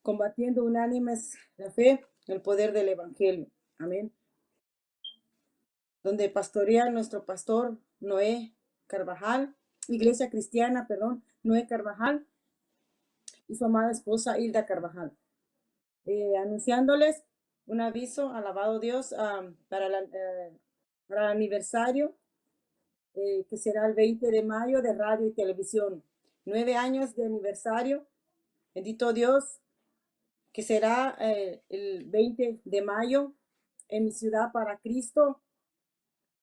combatiendo unánimes la fe, el poder del evangelio. Amén. Donde pastorea nuestro pastor Noé Carvajal, Iglesia Cristiana, perdón, Noé Carvajal y su amada esposa Hilda Carvajal. Anunciándoles un aviso, alabado Dios, para el aniversario que será el 20 de mayo de radio y televisión. 9 años de aniversario, bendito Dios, que será el 20 de mayo en mi ciudad para Cristo,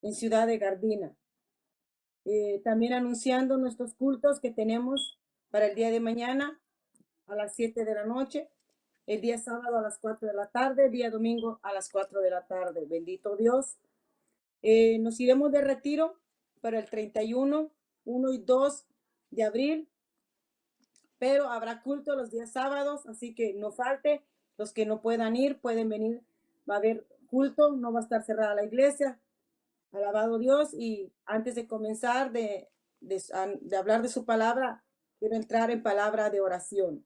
en Ciudad de Gardina. También anunciando nuestros cultos que tenemos para el día de mañana a las 7 de la noche, el día sábado a las 4 de la tarde, el día domingo a las 4 de la tarde. Bendito Dios. Nos iremos de retiro para el 31, 1 y 2 de abril, pero habrá culto los días sábados, así que no falte. Los que no puedan ir, pueden venir. Va a haber culto, no va a estar cerrada la iglesia. Alabado Dios. Y antes de comenzar de hablar de su palabra, quiero entrar en palabra de oración.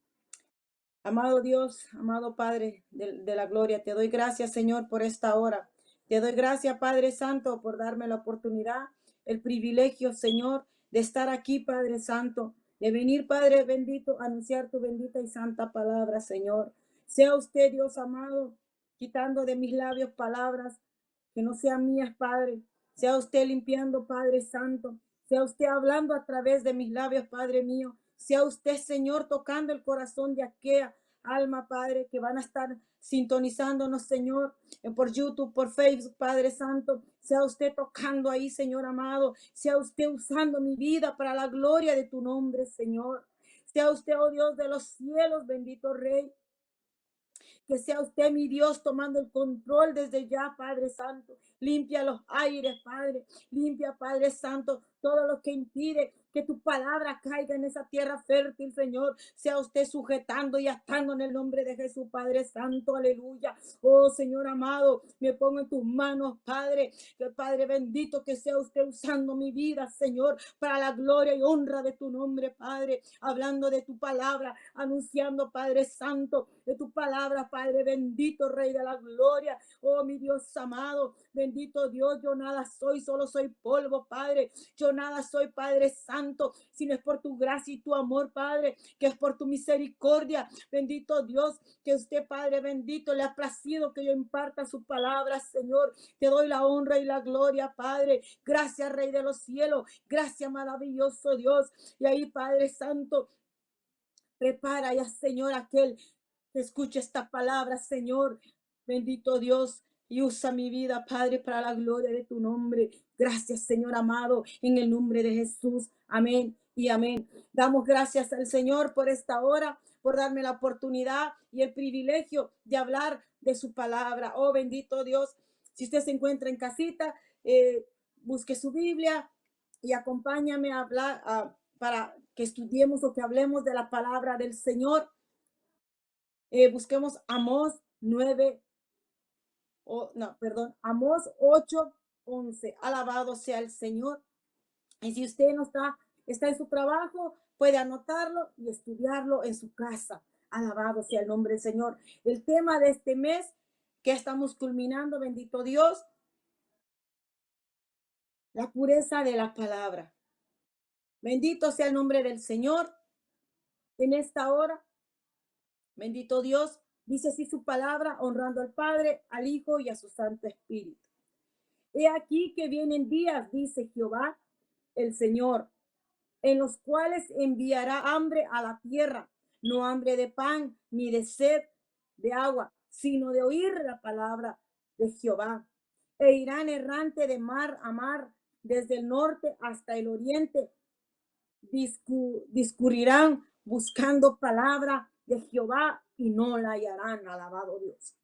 Amado Dios, amado Padre de la gloria, te doy gracias, Señor, por esta hora. Te doy gracias, Padre Santo, por darme la oportunidad, el privilegio, Señor, de estar aquí, Padre Santo, de venir, Padre bendito, a anunciar tu bendita y santa palabra, Señor. Sea usted, Dios amado, quitando de mis labios palabras que no sean mías, Padre. Sea usted limpiando, Padre Santo. Sea usted hablando a través de mis labios, Padre mío. Sea usted, Señor, tocando el corazón de aquella alma, Padre, que van a estar sintonizándonos, Señor, por YouTube, por Facebook, Padre Santo. Sea usted tocando ahí, Señor amado. Sea usted usando mi vida para la gloria de tu nombre, Señor. Sea usted, oh Dios de los cielos, bendito Rey. Que sea usted, mi Dios, tomando el control desde ya, Padre Santo. Limpia los aires, Padre. Limpia, Padre Santo, todo lo que impide que tu palabra caiga en esa tierra fértil, Señor. Sea usted sujetando y atando en el nombre de Jesús, Padre Santo. Aleluya. Oh, Señor amado, me pongo en tus manos, Padre. Que Padre bendito, que sea usted usando mi vida, Señor, para la gloria y honra de tu nombre, Padre. Hablando de tu palabra, anunciando, Padre Santo, de tu palabra, Padre bendito, Rey de la gloria. Oh, mi Dios amado, bendito Dios, yo nada soy, solo soy polvo, Padre. Yo nada soy, Padre Santo, sino es por tu gracia y tu amor, Padre, que es por tu misericordia. Bendito Dios, que usted, Padre bendito, le ha placido que yo imparta su palabra, Señor. Te doy la honra y la gloria, Padre. Gracias, Rey de los cielos. Gracias, maravilloso Dios. Y ahí, Padre Santo, prepara ya, Señor, aquel que escuche esta palabra, Señor. Bendito Dios. Y usa mi vida, Padre, para la gloria de tu nombre. Gracias, Señor amado, en el nombre de Jesús. Amén y amén. Damos gracias al Señor por esta hora, por darme la oportunidad y el privilegio de hablar de su palabra. Oh, bendito Dios. Si usted se encuentra en casita, busque su Biblia y acompáñame a hablar para que estudiemos o que hablemos de la palabra del Señor. Busquemos Amós 9, Amós 8:11. Alabado sea el Señor. Y si usted no está en su trabajo, puede anotarlo y estudiarlo en su casa. Alabado sea el nombre del Señor. El tema de este mes que estamos culminando, bendito Dios, la pureza de la palabra. Bendito sea el nombre del Señor en esta hora. Bendito Dios, dice así su palabra, honrando al Padre, al Hijo y a su Santo Espíritu. He aquí que vienen días, dice Jehová, el Señor, en los cuales enviará hambre a la tierra, no hambre de pan ni de sed de agua, sino de oír la palabra de Jehová. E irán errante de mar a mar, desde el norte hasta el oriente, discurrirán buscando palabra de Jehová y no la hallarán. Alabado Dios.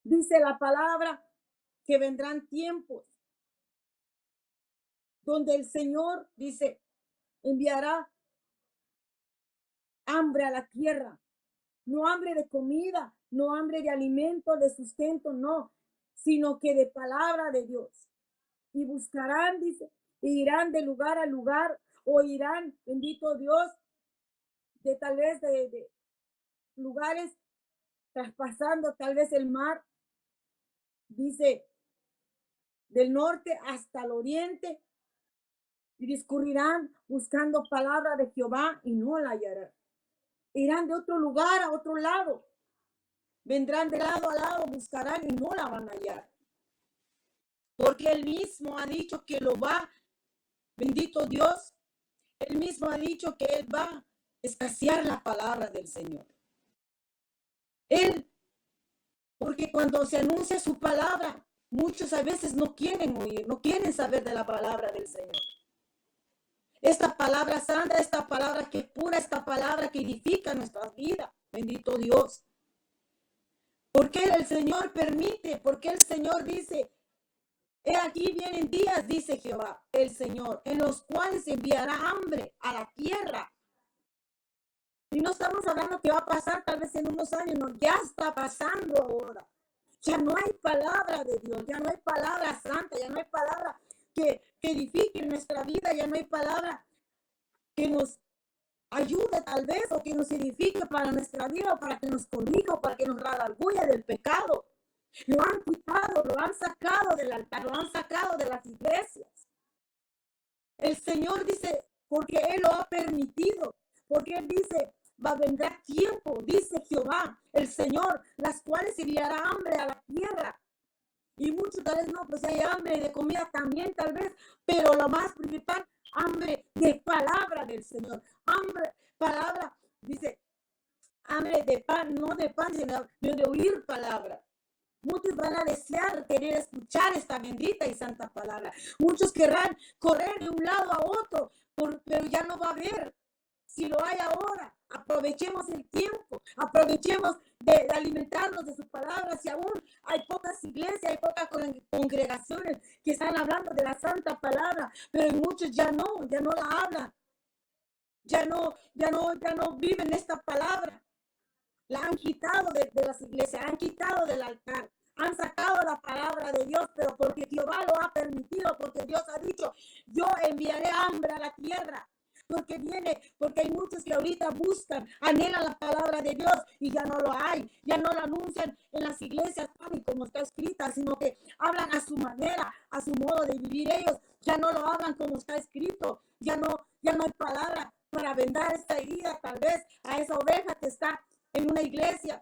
Dice la palabra que vendrán tiempos donde el Señor, dice, enviará hambre a la tierra. No hambre de comida, no hambre de alimento, de sustento, no, sino que de palabra de Dios. Y buscarán, dice, e irán de lugar a lugar, o irán, bendito Dios, de tal vez lugares, traspasando tal vez el mar, dice, del norte hasta el oriente, y discurrirán buscando palabra de Jehová y no la hallarán. Irán de otro lugar a otro lado, vendrán de lado a lado, buscarán y no la van a hallar. Porque él mismo ha dicho que lo va, bendito Dios, él mismo ha dicho que él va a escasear la palabra del Señor. Él, porque cuando se anuncia su palabra, muchos a veces no quieren oír, no quieren saber de la palabra del Señor. Esta palabra santa, esta palabra que es pura, esta palabra que edifica nuestras vidas. Bendito Dios. Porque el Señor permite, porque el Señor dice, he aquí vienen días, dice Jehová, el Señor, en los cuales enviará hambre a la tierra. Y no estamos hablando que va a pasar tal vez en unos años, no, ya está pasando ahora. Ya no hay palabra de Dios, ya no hay palabra santa, ya no hay palabra que edifique nuestra vida, ya no hay palabra que nos ayude tal vez o que nos edifique para nuestra vida, o para que nos corrija, o para que nos redarguya del pecado. Lo han quitado, lo han sacado del altar, lo han sacado de las iglesias. El Señor dice, porque Él lo ha permitido, porque Él dice, va a vendrá tiempo, dice Jehová, el Señor, las cuales enviará hambre a la tierra. Y muchos tal vez no, pues hay hambre de comida también tal vez, pero lo más principal, hambre de palabra del Señor. Hambre, palabra, dice, hambre de pan, no de pan, sino de oír palabra. Muchos van a desear, querer escuchar esta bendita y santa palabra. Muchos querrán correr de un lado a otro, pero ya no va a haber. Si lo hay ahora, aprovechemos el tiempo, aprovechemos de alimentarnos de su palabra. Si aún hay pocas iglesias, hay pocas congregaciones que están hablando de la santa palabra, pero muchos ya no la hablan. Ya no viven esta palabra. La han quitado de las iglesias, han quitado del altar, han sacado la palabra de Dios, pero porque Jehová lo ha permitido, porque Dios ha dicho, yo enviaré hambre a la tierra. Porque hay muchos que ahorita buscan, anhelan la palabra de Dios y ya no lo hay, ya no la anuncian en las iglesias tal y como está escrita, sino que hablan a su manera, a su modo de vivir ellos, ya no lo hablan como está escrito, ya no hay palabra para vendar esta herida tal vez a esa oveja que está en una iglesia.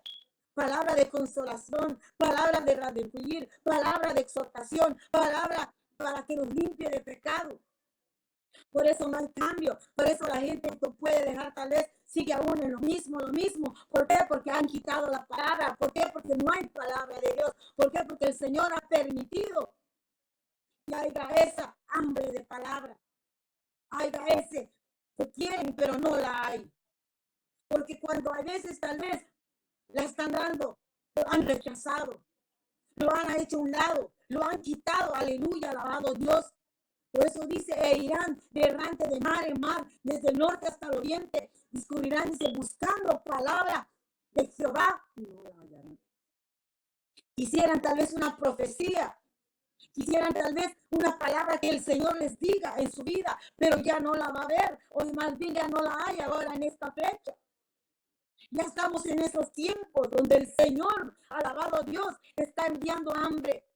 Palabra de consolación, palabra de redarguir, palabra de exhortación, palabra para que nos limpie de pecado. Por eso no hay cambio, por eso la gente no puede dejar, tal vez sigue aún en lo mismo. ¿Por qué? Porque han quitado la palabra. ¿Por qué? Porque no hay palabra de Dios. ¿Por qué? Porque el Señor ha permitido que haya esa hambre de palabra. Haya ese que quieren, pero no la hay. Porque cuando a veces tal vez la están dando, lo han rechazado, lo han hecho a un lado, lo han quitado, aleluya, alabado Dios. Por eso dice, irán de errante de mar en mar, desde el norte hasta el oriente, discurrirán, dice, buscando palabra de Jehová. Quisieran tal vez una profecía, quisieran tal vez una palabra que el Señor les diga en su vida, pero ya no la va a ver, o más bien ya no la hay ahora en esta fecha. Ya estamos en esos tiempos donde el Señor, alabado Dios, está enviando hambre.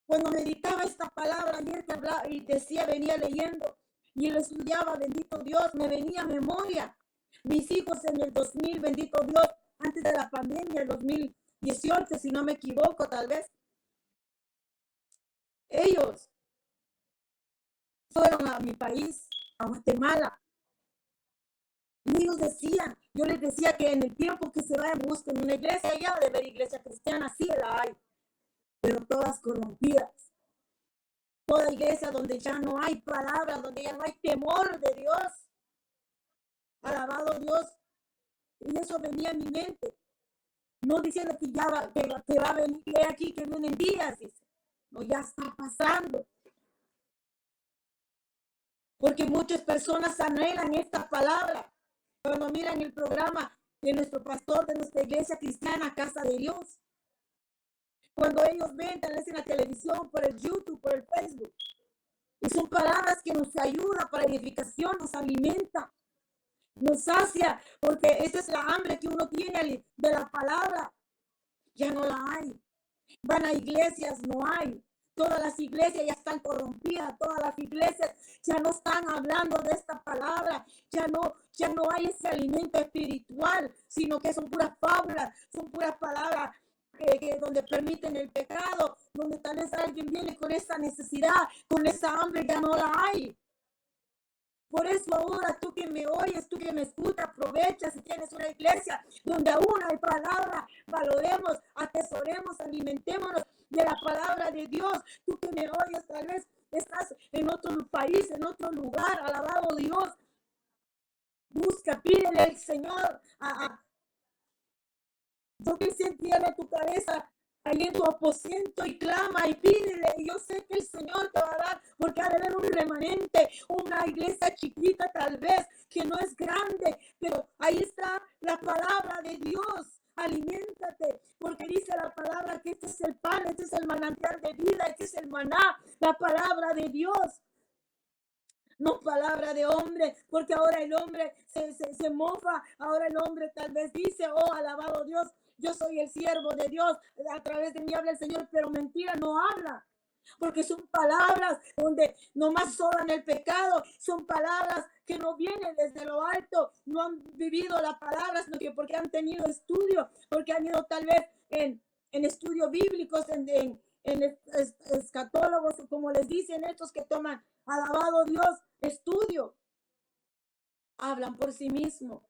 Cuando meditaba esta palabra ayer que hablaba y decía, venía leyendo y lo estudiaba, bendito Dios, me venía a memoria. Mis hijos en el 2000, bendito Dios, antes de la pandemia, el 2018, si no me equivoco, tal vez. Ellos fueron a mi país, a Guatemala. Y ellos decían, yo les decía que en el tiempo que se vayan, busquen una iglesia, allá de ver iglesia cristiana, sí la hay, pero todas corrompidas. Toda iglesia donde ya no hay palabra, donde ya no hay temor de Dios. Alabado Dios. Y eso venía a mi mente. No diciendo que ya va, que va a venir aquí, que vienen días. Dice. No, ya está pasando. Porque muchas personas anhelan esta palabra. Cuando miran el programa de nuestro pastor, de nuestra iglesia cristiana, Casa de Dios. Cuando ellos ven tal vez en la televisión, por el YouTube, por el Facebook. Y son palabras que nos ayudan para edificación, nos alimenta. nos sacia, porque esa es la hambre que uno tiene de la palabra. Ya no la hay. Van a iglesias, no hay. Todas las iglesias ya están corrompidas, todas las iglesias ya no están hablando de esta palabra, ya no hay ese alimento espiritual, sino que son puras fábulas, son puras palabras donde permiten el pecado, donde tal vez alguien viene con esa necesidad, con esa hambre, ya no la hay. Por eso ahora tú que me oyes, tú que me escuchas, aprovecha si tienes una iglesia donde aún hay palabra, valoremos, atesoremos, alimentémonos de la palabra de Dios. Tú que me oyes, tal vez estás en otro país, en otro lugar, alabado Dios. Busca, pídele al Señor, yo que entierra tu cabeza ahí en tu aposento y clama y pídele. Y yo sé que el Señor te va a dar, porque ha de haber un remanente, una iglesia chiquita tal vez, que no es grande, pero ahí está la palabra de Dios. Aliméntate, porque dice la palabra que este es el pan, este es el manantial de vida, este es el maná, la palabra de Dios. No palabra de hombre, porque ahora el hombre se mofa, ahora el hombre tal vez dice, oh, alabado Dios, yo soy el siervo de Dios, a través de mí habla el Señor, pero mentira no habla. Porque son palabras donde nomás sobran el pecado, son palabras que no vienen desde lo alto, no han vivido la palabra, sino que porque han tenido estudio, porque han ido tal vez en estudios bíblicos, en escatólogos, como les dicen estos que toman, alabado Dios, estudio, hablan por sí mismos.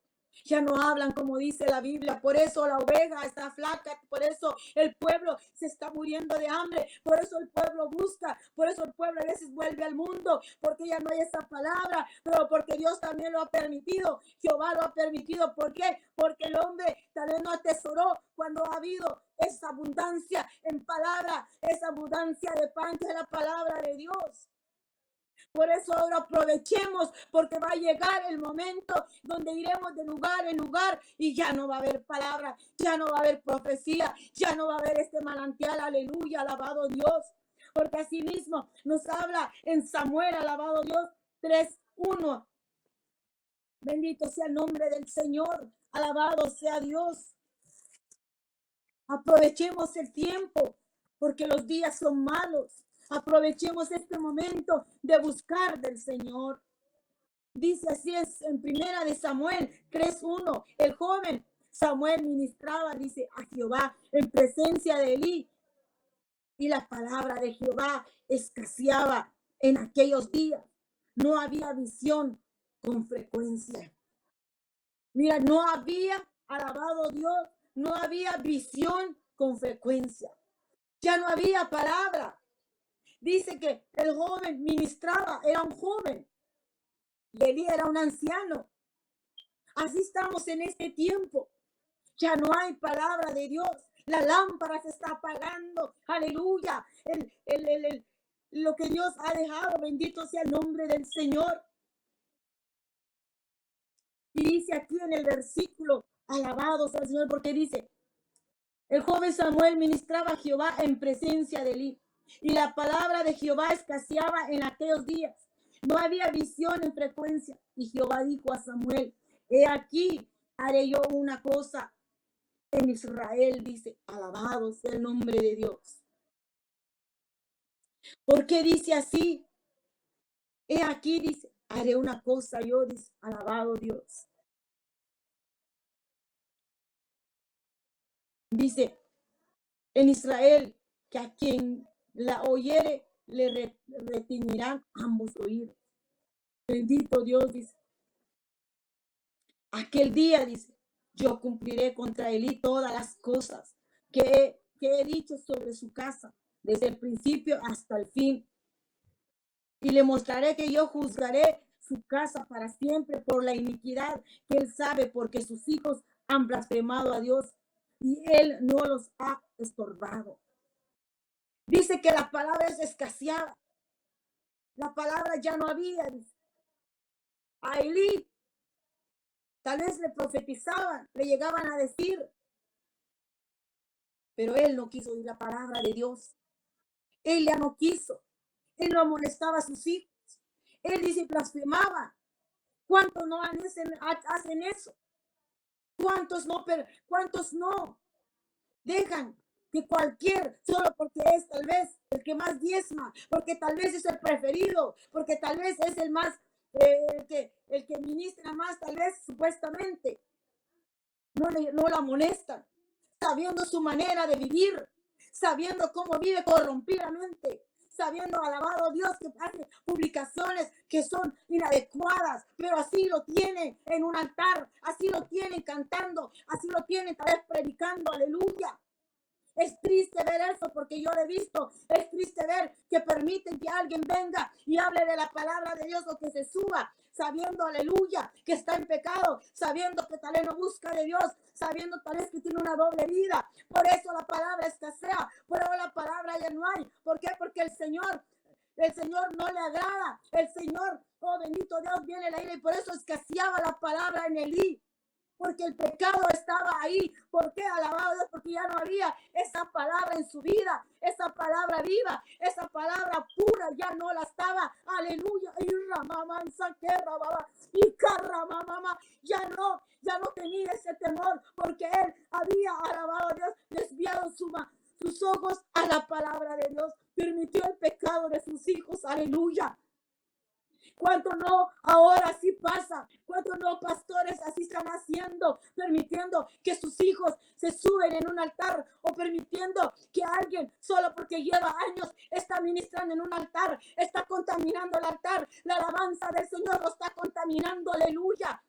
Ya no hablan como dice la Biblia, por eso la oveja está flaca, por eso el pueblo se está muriendo de hambre, por eso el pueblo busca, por eso el pueblo a veces vuelve al mundo, porque ya no hay esa palabra, pero porque Dios también lo ha permitido, Jehová lo ha permitido. ¿Por qué? Porque el hombre tal vez no atesoró cuando ha habido esa abundancia en palabra, esa abundancia de pan que es la palabra de Dios. Por eso ahora aprovechemos, porque va a llegar el momento donde iremos de lugar en lugar y ya no va a haber palabra, ya no va a haber profecía, ya no va a haber este manantial, aleluya, alabado Dios. Porque así mismo nos habla en Samuel, alabado Dios, 3:1. Bendito sea el nombre del Señor, alabado sea Dios. Aprovechemos el tiempo, porque los días son malos. Aprovechemos este momento de buscar del Señor. Dice así es en primera de Samuel 3:1. El joven Samuel ministraba, dice, a Jehová en presencia de Elí. Y la palabra de Jehová escaseaba en aquellos días. No había visión con frecuencia. Mira, no había, alabado Dios, no había visión con frecuencia. Ya no había palabra. Dice que el joven ministraba, era un joven. Y Elí era un anciano. Así estamos en este tiempo. Ya no hay palabra de Dios. La lámpara se está apagando. Aleluya. Lo que Dios ha dejado, bendito sea el nombre del Señor. Y dice aquí en el versículo, alabado sea el Señor, porque dice, el joven Samuel ministraba a Jehová en presencia de Elí. Y la palabra de Jehová escaseaba en aquellos días. No había visión en frecuencia. Y Jehová dijo a Samuel, he aquí, haré yo una cosa en Israel, dice, alabado sea el nombre de Dios. ¿Por qué dice así? He aquí, dice, haré una cosa yo, dice, alabado Dios. Dice, en Israel, que a quien la oyere le retiñirán ambos oídos. Bendito Dios, dice. Aquel día, dice, yo cumpliré contra Elí todas las cosas que he dicho sobre su casa, desde el principio hasta el fin. Y le mostraré que yo juzgaré su casa para siempre por la iniquidad que él sabe, porque sus hijos han blasfemado a Dios y él no los ha estorbado. Dice que la palabra es escaseada. La palabra ya no había. Dice. A Elí tal vez le profetizaban, le llegaban a decir, pero él no quiso oír la palabra de Dios. Él ya no quiso. Él no amonestaba a sus hijos. Él dice blasfemaba. ¿Cuántos no hacen eso? ¿Cuántos no dejan que cualquier, solo porque es tal vez el que más diezma, porque tal vez es el preferido, porque tal vez es el más, el que ministra más, tal vez supuestamente, no la amonestan, sabiendo su manera de vivir, sabiendo cómo vive corrompidamente, sabiendo, alabado a Dios, que hace publicaciones que son inadecuadas, pero así lo tienen en un altar, así lo tienen cantando, así lo tienen tal vez predicando, aleluya. Es triste ver eso porque yo lo he visto. Es triste ver que permiten que alguien venga y hable de la palabra de Dios o que se suba sabiendo, aleluya, que está en pecado, sabiendo que tal vez no busca de Dios, sabiendo tal vez que tiene una doble vida. Por eso la palabra escasea, por eso la palabra ya no hay. ¿Por qué? Porque el Señor no le agrada. El Señor, oh bendito Dios, viene la ira y por eso escaseaba la palabra en Elí. Porque el pecado estaba ahí. ¿Por qué? Alabado Dios, porque ya no había esa palabra en su vida, esa palabra viva, esa palabra pura, ya no la estaba. Aleluya. Y ramamanza que rababa, y carramamama, ya no tenía ese temor, porque él había, alabado a Dios, desviado sus ojos a la palabra de Dios, permitió el pecado de sus hijos. Aleluya. ¿Cuánto no ahora sí pasa? ¿Cuánto no pastores así están haciendo? Permitiendo que sus hijos se suben en un altar o permitiendo que alguien, solo porque lleva años, está ministrando en un altar, está contaminando el altar. La alabanza del Señor lo está contaminando. Aleluya.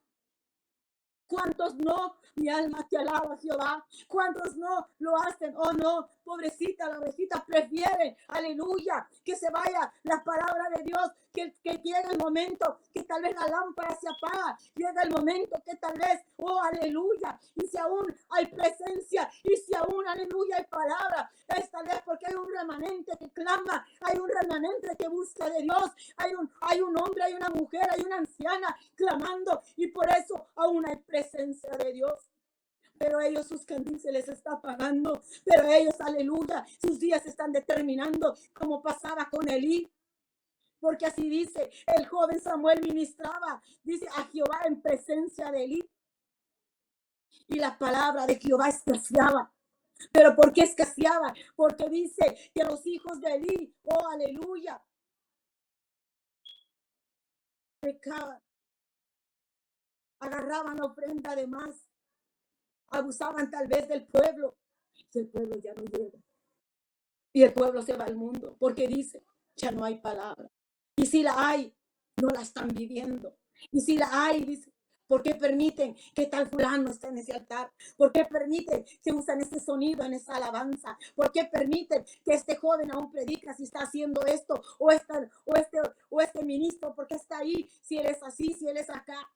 ¿Cuántos no? Mi alma te alaba, Jehová. ¿Cuántos no lo hacen? Oh, no, pobrecita, la ovejita prefiere, aleluya, que se vaya la palabra de Dios, que llegue el momento que tal vez la lámpara se apaga, llega el momento que tal vez, oh, aleluya, y si aún hay presencia, y si aún, aleluya, hay palabra, es tal vez porque hay un remanente que clama, hay un remanente que busca de Dios, hay un hombre, hay una mujer, hay una anciana clamando, y por eso aún hay presencia de Dios. Pero ellos, sus candiles se les está apagando, pero ellos, aleluya, sus días se están determinando, como pasaba con Elí. Porque así dice, el joven Samuel ministraba, dice, a Jehová en presencia de Elí. Y la palabra de Jehová escaseaba. ¿Pero por qué escaseaba? Porque dice que los hijos de Elí, oh, aleluya, pecaban, agarraban la ofrenda de más, abusaban tal vez del pueblo. Y el pueblo ya no llega. Y el pueblo se va al mundo porque dice, ya no hay palabra. Y si la hay, no la están viviendo. Y si la hay, dice, ¿por qué permiten que tal fulano esté en ese altar? ¿Por qué permiten que usan ese sonido en esa alabanza? ¿Por qué permiten que este joven aún predica si está haciendo esto? O este ministro, ¿por qué está ahí? Si él es así, si él es acá.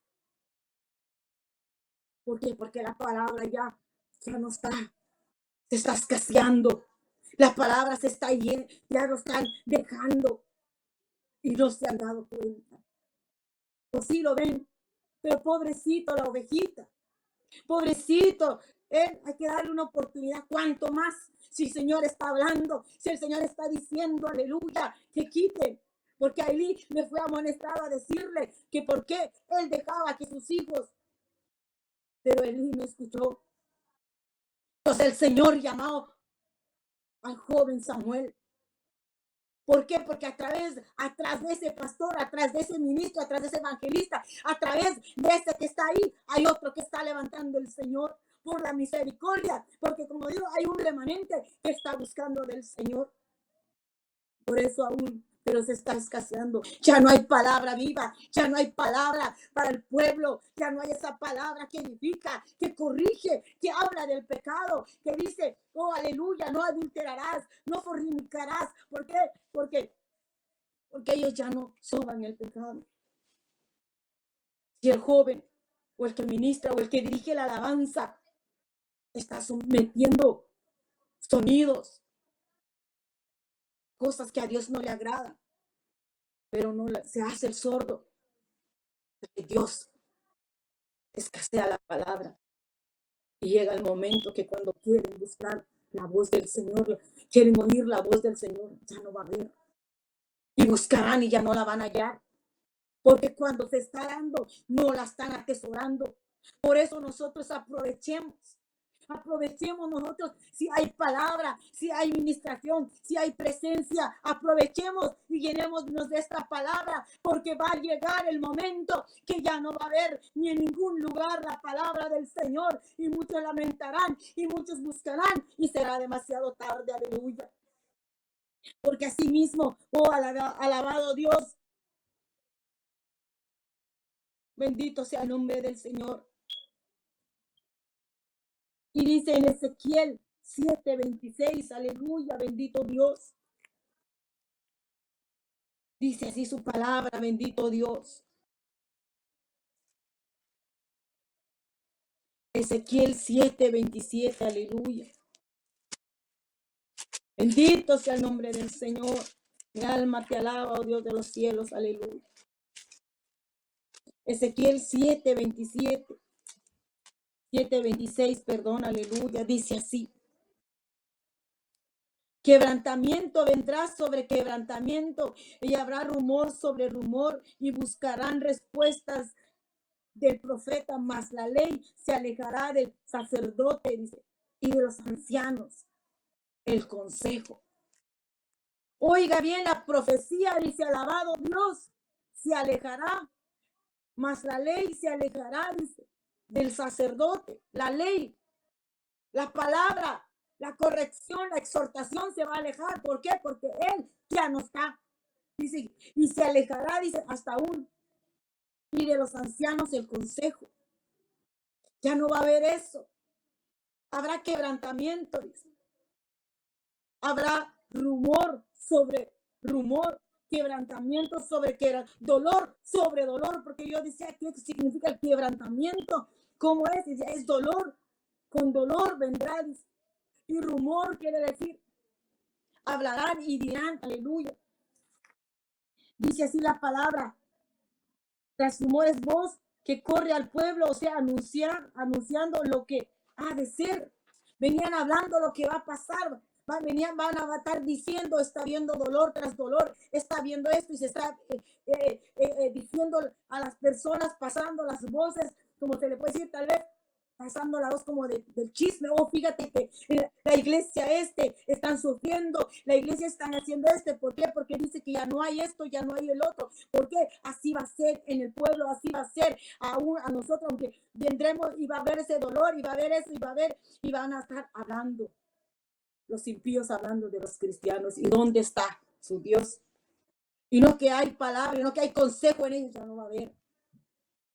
¿Por qué? Porque la palabra ya no está. Se está escaseando. La palabra se está yendo, ya lo están dejando y no se han dado cuenta. O sí lo ven, pero pobrecito la ovejita, pobrecito, hay que darle una oportunidad. ¿Cuánto más? Si el Señor está hablando, si el Señor está diciendo, aleluya, que quiten. Porque a Elí le fue amonestado a decirle que por qué él dejaba que sus hijos, pero Elí no escuchó. Entonces el Señor llamó al joven Samuel. ¿Por qué? Porque atrás de ese pastor, atrás de ese ministro, atrás de ese evangelista, a través de ese que está ahí, hay otro que está levantando el Señor por la misericordia. Porque como digo, hay un remanente que está buscando del Señor. Por eso aún, pero se está escaseando. Ya no hay palabra viva, ya no hay palabra para el pueblo, ya no hay esa palabra que edifica, que corrige, que habla del pecado, que dice, oh, aleluya, no adulterarás, no fornicarás. ¿Por qué? Porque ellos ya no soban el pecado. Si el joven, o el que ministra, o el que dirige la alabanza, está metiendo sonidos, cosas que a Dios no le agradan, pero no se hace el sordo, que Dios escasea la palabra. Y llega el momento que cuando quieren buscar la voz del Señor, quieren oír la voz del Señor, ya no va a haber. Y buscarán y ya no la van a hallar. porque cuando se está dando, no la están atesorando. Por eso nosotros aprovechemos nosotros, si hay palabra, si hay ministración, si hay presencia, aprovechemos y llenémonos de esta palabra, porque va a llegar el momento que ya no va a haber ni en ningún lugar la palabra del Señor, y muchos lamentarán y muchos buscarán y será demasiado tarde, aleluya. Porque así mismo, oh, alabado Dios, bendito sea el nombre del Señor. Y dice en Ezequiel 7:26, aleluya, bendito Dios. Dice así su palabra, bendito Dios. Ezequiel 7:27, aleluya. Bendito sea el nombre del Señor. Mi alma te alaba, oh Dios de los cielos, aleluya. Ezequiel 7:27, 7:26, perdón, aleluya. Dice así. Quebrantamiento vendrá sobre quebrantamiento y habrá rumor sobre rumor y buscarán respuestas del profeta, mas la ley se alejará del sacerdote, dice, y de los ancianos, el consejo. Oiga bien la profecía, dice, alabado Dios, se alejará, mas la ley se alejará, dice, del sacerdote, la ley, la palabra, la corrección, la exhortación se va a alejar. ¿Por qué? Porque él ya no está. Dice, y se alejará, dice, hasta aún. Y de los ancianos el consejo. Ya no va a haber eso. Habrá quebrantamiento, dice. Habrá rumor sobre rumor, quebrantamiento sobre dolor sobre dolor, porque yo decía, ¿qué significa el quebrantamiento? ¿Cómo es? Dice, es dolor, con dolor vendrá, dice. Y rumor quiere decir, hablarán y dirán, aleluya. Dice así la palabra, tras rumores voz que corre al pueblo, o sea, anunciando lo que ha de ser. Venían hablando lo que va a pasar. Van a estar diciendo, está viendo dolor tras dolor, está viendo esto y se está diciendo a las personas, pasando las voces, como se le puede decir, tal vez pasando la voz como del chisme. Oh, fíjate que la iglesia están sufriendo, la iglesia están haciendo ¿por qué? Porque dice que ya no hay esto, ya no hay el otro. ¿Por qué? Así va a ser en el pueblo, así va a ser aún a nosotros, aunque vendremos y va a haber ese dolor, y va a haber eso, y va a haber, y van a estar hablando, los impíos hablando de los cristianos. ¿Y dónde está su Dios? Y no que hay palabra, y no que hay consejo en ellos, ya no va a haber.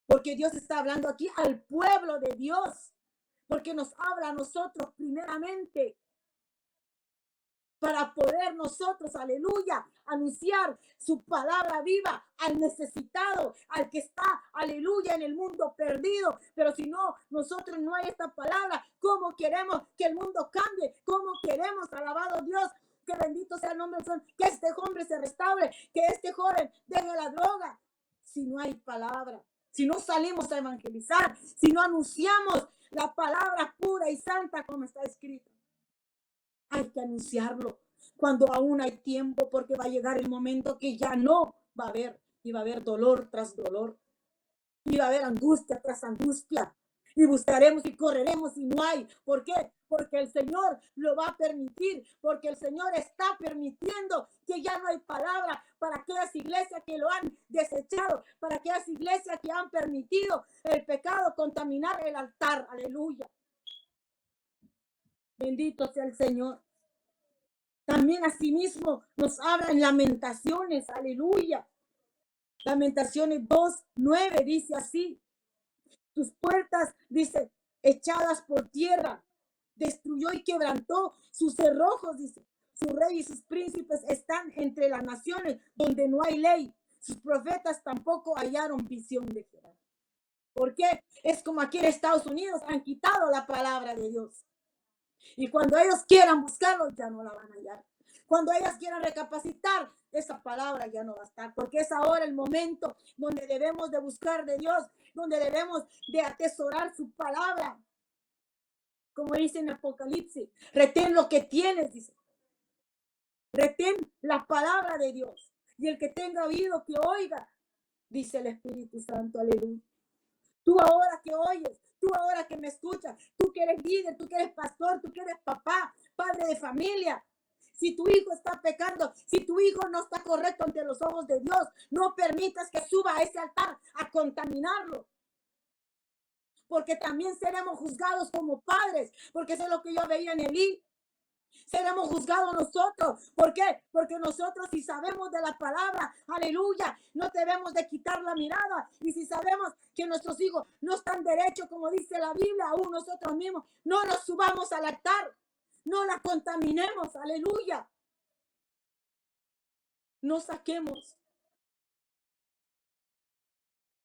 Porque Dios está hablando aquí al pueblo de Dios, porque nos habla a nosotros primeramente, para poder nosotros, aleluya, anunciar su palabra viva al necesitado, al que está, aleluya, en el mundo perdido. Pero si no, nosotros no hay esta palabra, ¿cómo queremos que el mundo cambie? ¿Cómo queremos, alabado Dios, que bendito sea el nombre del Señor, que este hombre se restaure, que este joven deje la droga? Si no hay palabra, si no salimos a evangelizar, si no anunciamos la palabra pura y santa como está escrito. Hay que anunciarlo cuando aún hay tiempo, porque va a llegar el momento que ya no va a haber, y va a haber dolor tras dolor, y va a haber angustia tras angustia, y buscaremos y correremos y no hay. ¿Por qué? Porque el Señor lo va a permitir, porque el Señor está permitiendo que ya no hay palabra para aquellas iglesias que lo han desechado, para aquellas iglesias que han permitido el pecado contaminar el altar. Aleluya. Bendito sea el Señor. También asimismo nos habla en Lamentaciones, aleluya. Lamentaciones 2:9 dice así: tus puertas, dice, echadas por tierra, destruyó y quebrantó sus cerrojos, dice. Su rey y sus príncipes están entre las naciones donde no hay ley. Sus profetas tampoco hallaron visión de Jehová. ¿Por qué? Es como aquí en Estados Unidos han quitado la palabra de Dios. Y cuando ellos quieran buscarlo, ya no la van a hallar. Cuando ellas quieran recapacitar, esa palabra ya no va a estar, porque es ahora el momento donde debemos de buscar de Dios, donde debemos de atesorar su palabra. Como dice en Apocalipsis, retén lo que tienes, dice. Retén la palabra de Dios. Y el que tenga oído, que oiga. dice el Espíritu Santo, aleluya. Tú ahora que oyes, tú ahora que me escuchas, tú que eres líder, tú que eres pastor, tú que eres papá, padre de familia. Si tu hijo está pecando, si tu hijo no está correcto ante los ojos de Dios, no permitas que suba a ese altar a contaminarlo. Porque también seremos juzgados como padres, porque eso es lo que yo veía en Elí. Seremos juzgados nosotros. ¿Por qué? Porque nosotros si sabemos de la palabra, aleluya, no debemos de quitar la mirada. Y si sabemos que nuestros hijos no están derechos, como dice la Biblia, aún nosotros mismos, no nos subamos al altar, no la contaminemos, aleluya. No saquemos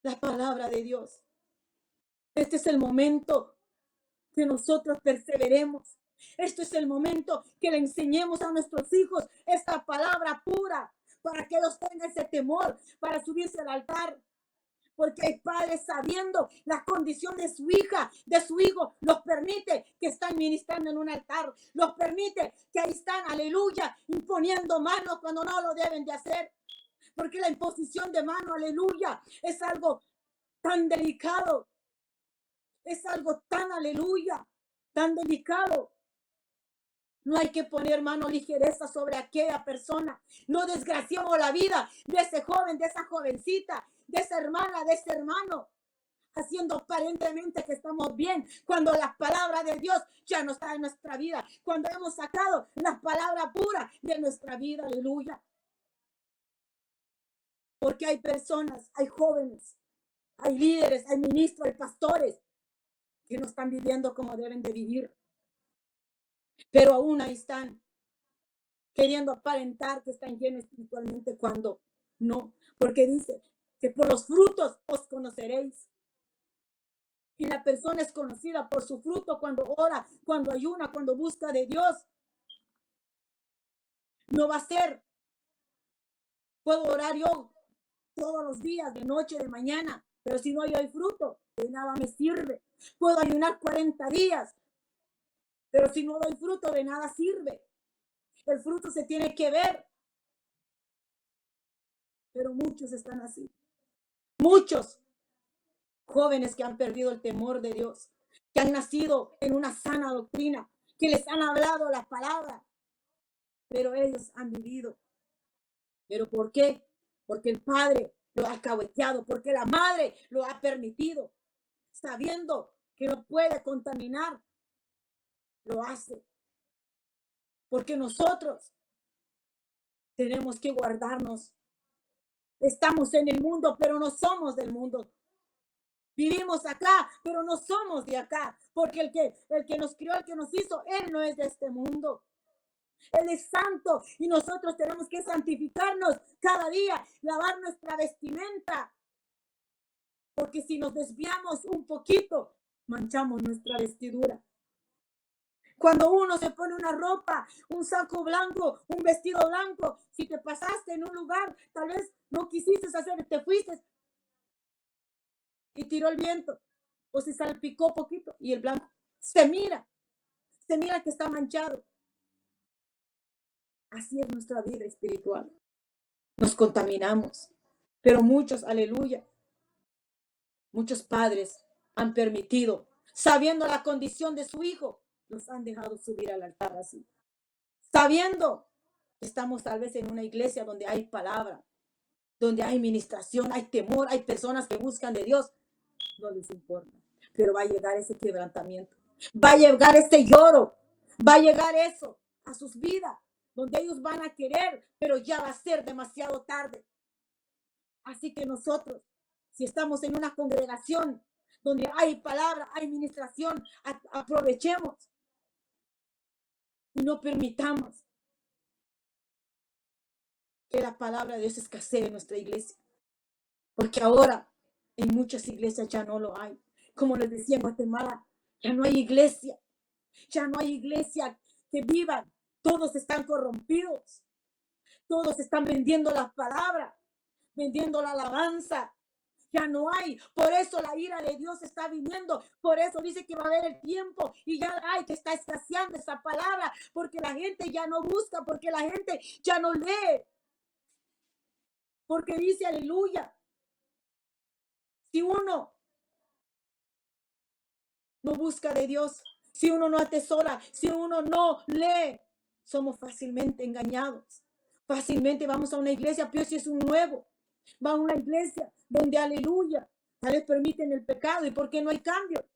la palabra de Dios. Este es el momento que nosotros perseveremos. Este es el momento que le enseñemos a nuestros hijos esta palabra pura, para que ellos tengan ese temor para subirse al altar. Porque hay padres sabiendo la condición de su hija, de su hijo, los permite que están ministrando en un altar, los permite que ahí están, aleluya, imponiendo manos cuando no lo deben de hacer. Porque la imposición de mano, aleluya, es algo tan delicado, es algo tan, aleluya, tan delicado. No hay que poner mano ligereza sobre aquella persona. No desgraciemos la vida de ese joven, de esa jovencita, de esa hermana, de ese hermano, haciendo aparentemente que estamos bien, cuando la palabra de Dios ya no está en nuestra vida, cuando hemos sacado la palabra pura de nuestra vida, aleluya. Porque hay personas, hay jóvenes, hay líderes, hay ministros, hay pastores que no están viviendo como deben de vivir, pero aún ahí están queriendo aparentar que están llenos espiritualmente cuando no, porque dice que por los frutos os conoceréis. Y la persona es conocida por su fruto cuando ora, cuando ayuna, cuando busca de Dios. No va a ser, puedo orar yo todos los días, de noche, de mañana, pero si no hay fruto, de nada me sirve. Puedo ayunar 40 días, pero si no doy fruto, de nada sirve. El fruto se tiene que ver, pero muchos están así. Muchos jóvenes que han perdido el temor de Dios, que han nacido en una sana doctrina, que les han hablado la palabra, pero ellos han vivido. ¿Pero por qué? Porque el padre lo ha cahueteado, porque la madre lo ha permitido, sabiendo que no puede contaminar, lo hace. Porque nosotros tenemos que guardarnos. Estamos en el mundo, pero no somos del mundo. Vivimos acá, pero no somos de acá, porque el que nos crió, el que nos hizo, Él no es de este mundo. Él es santo y nosotros tenemos que santificarnos cada día, lavar nuestra vestimenta, porque si nos desviamos un poquito, manchamos nuestra vestidura. Cuando uno se pone una ropa, un saco blanco, un vestido blanco, si te pasaste en un lugar, tal vez no quisiste hacer, te fuiste y tiró el viento, o se salpicó poquito y el blanco se mira que está manchado. Así es nuestra vida espiritual. Nos contaminamos, pero muchos, aleluya, muchos padres han permitido, sabiendo la condición de su hijo, los han dejado subir al altar así. Sabiendo que estamos tal vez en una iglesia donde hay palabra, donde hay ministración, hay temor, hay personas que buscan de Dios, no les importa. Pero va a llegar ese quebrantamiento, va a llegar ese lloro, va a llegar eso a sus vidas, donde ellos van a querer, pero ya va a ser demasiado tarde. Así que nosotros, si estamos en una congregación donde hay palabra, hay ministración, aprovechemos y no permitamos que la palabra de Dios escasee en nuestra iglesia. Porque ahora en muchas iglesias ya no lo hay. Como les decía en Guatemala, ya no hay iglesia. Ya no hay iglesia que vivan. Todos están corrompidos. Todos están vendiendo la palabra, vendiendo la alabanza. Ya no hay. Por eso la ira de Dios está viniendo. Por eso dice que va a haber el tiempo y ya hay que está escaseando esa palabra. Porque la gente ya no busca, porque la gente ya no lee. Porque dice aleluya. Si uno no busca de Dios, si uno no atesora, si uno no lee, somos fácilmente engañados. Fácilmente vamos a una iglesia, pero si es un nuevo, va a una iglesia donde aleluya, tal vez permiten el pecado. ¿Y por qué no hay cambio?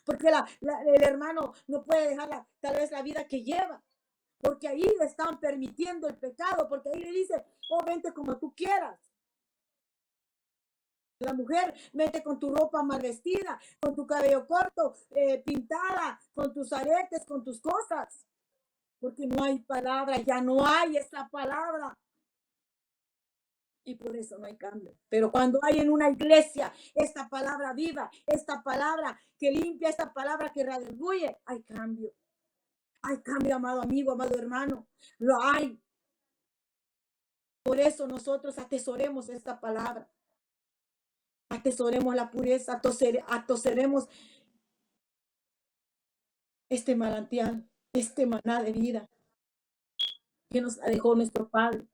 Porque el hermano no puede dejar tal vez la vida que lleva. Porque ahí le están permitiendo el pecado, porque ahí le dice, oh, vente como tú quieras. La mujer, vete con tu ropa mal vestida, con tu cabello corto, pintada, con tus aretes, con tus cosas. Porque no hay palabra, ya no hay esa palabra. Y por eso no hay cambio. Pero cuando hay en una iglesia esta palabra viva, esta palabra que limpia, esta palabra que redarguye, hay cambio. Hay cambio, amado amigo, amado hermano. Lo hay. Por eso nosotros atesoremos esta palabra. Atesoremos la pureza, atesoremos este manantial, este maná de vida que nos dejó nuestro Padre,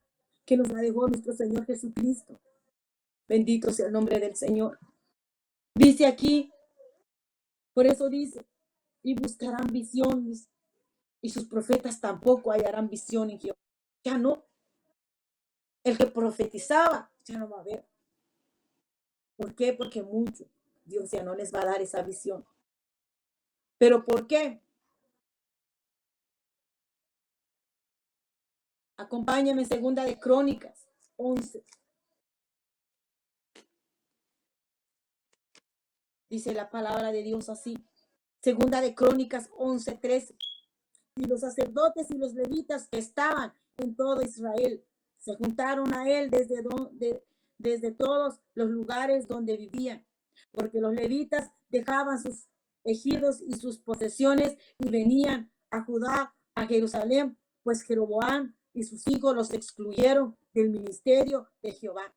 que nos dejó nuestro Señor Jesucristo. Bendito sea el nombre del Señor. Dice aquí, por eso dice, y buscarán visiones, y sus profetas tampoco hallarán visión en Jehová. Ya no. El que profetizaba, ya no va a ver. ¿Por qué? Porque mucho Dios ya no les va a dar esa visión. ¿Pero por qué? Acompáñame en segunda de Crónicas 11. Dice la palabra de Dios así. Segunda de Crónicas 11:13. Y los sacerdotes y los levitas que estaban en todo Israel se juntaron a él desde todos los lugares donde vivían, porque los levitas dejaban sus ejidos y sus posesiones y venían a Judá, a Jerusalén, pues Jeroboam y sus hijos los excluyeron del ministerio de Jehová.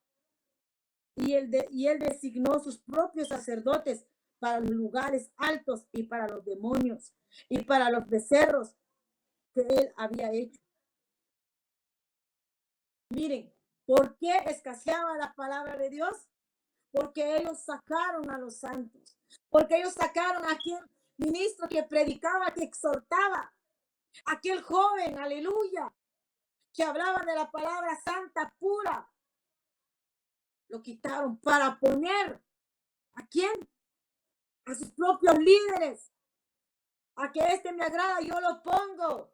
Y él designó sus propios sacerdotes para los lugares altos y para los demonios y para los becerros que él había hecho. Miren, ¿por qué escaseaba la palabra de Dios? Porque ellos sacaron a los santos, porque ellos sacaron a aquel ministro que predicaba, que exhortaba, aquel joven, aleluya, que hablaba de la palabra santa, pura. Lo quitaron para poner ¿a quién? A sus propios líderes. A que este me agrada, yo lo pongo.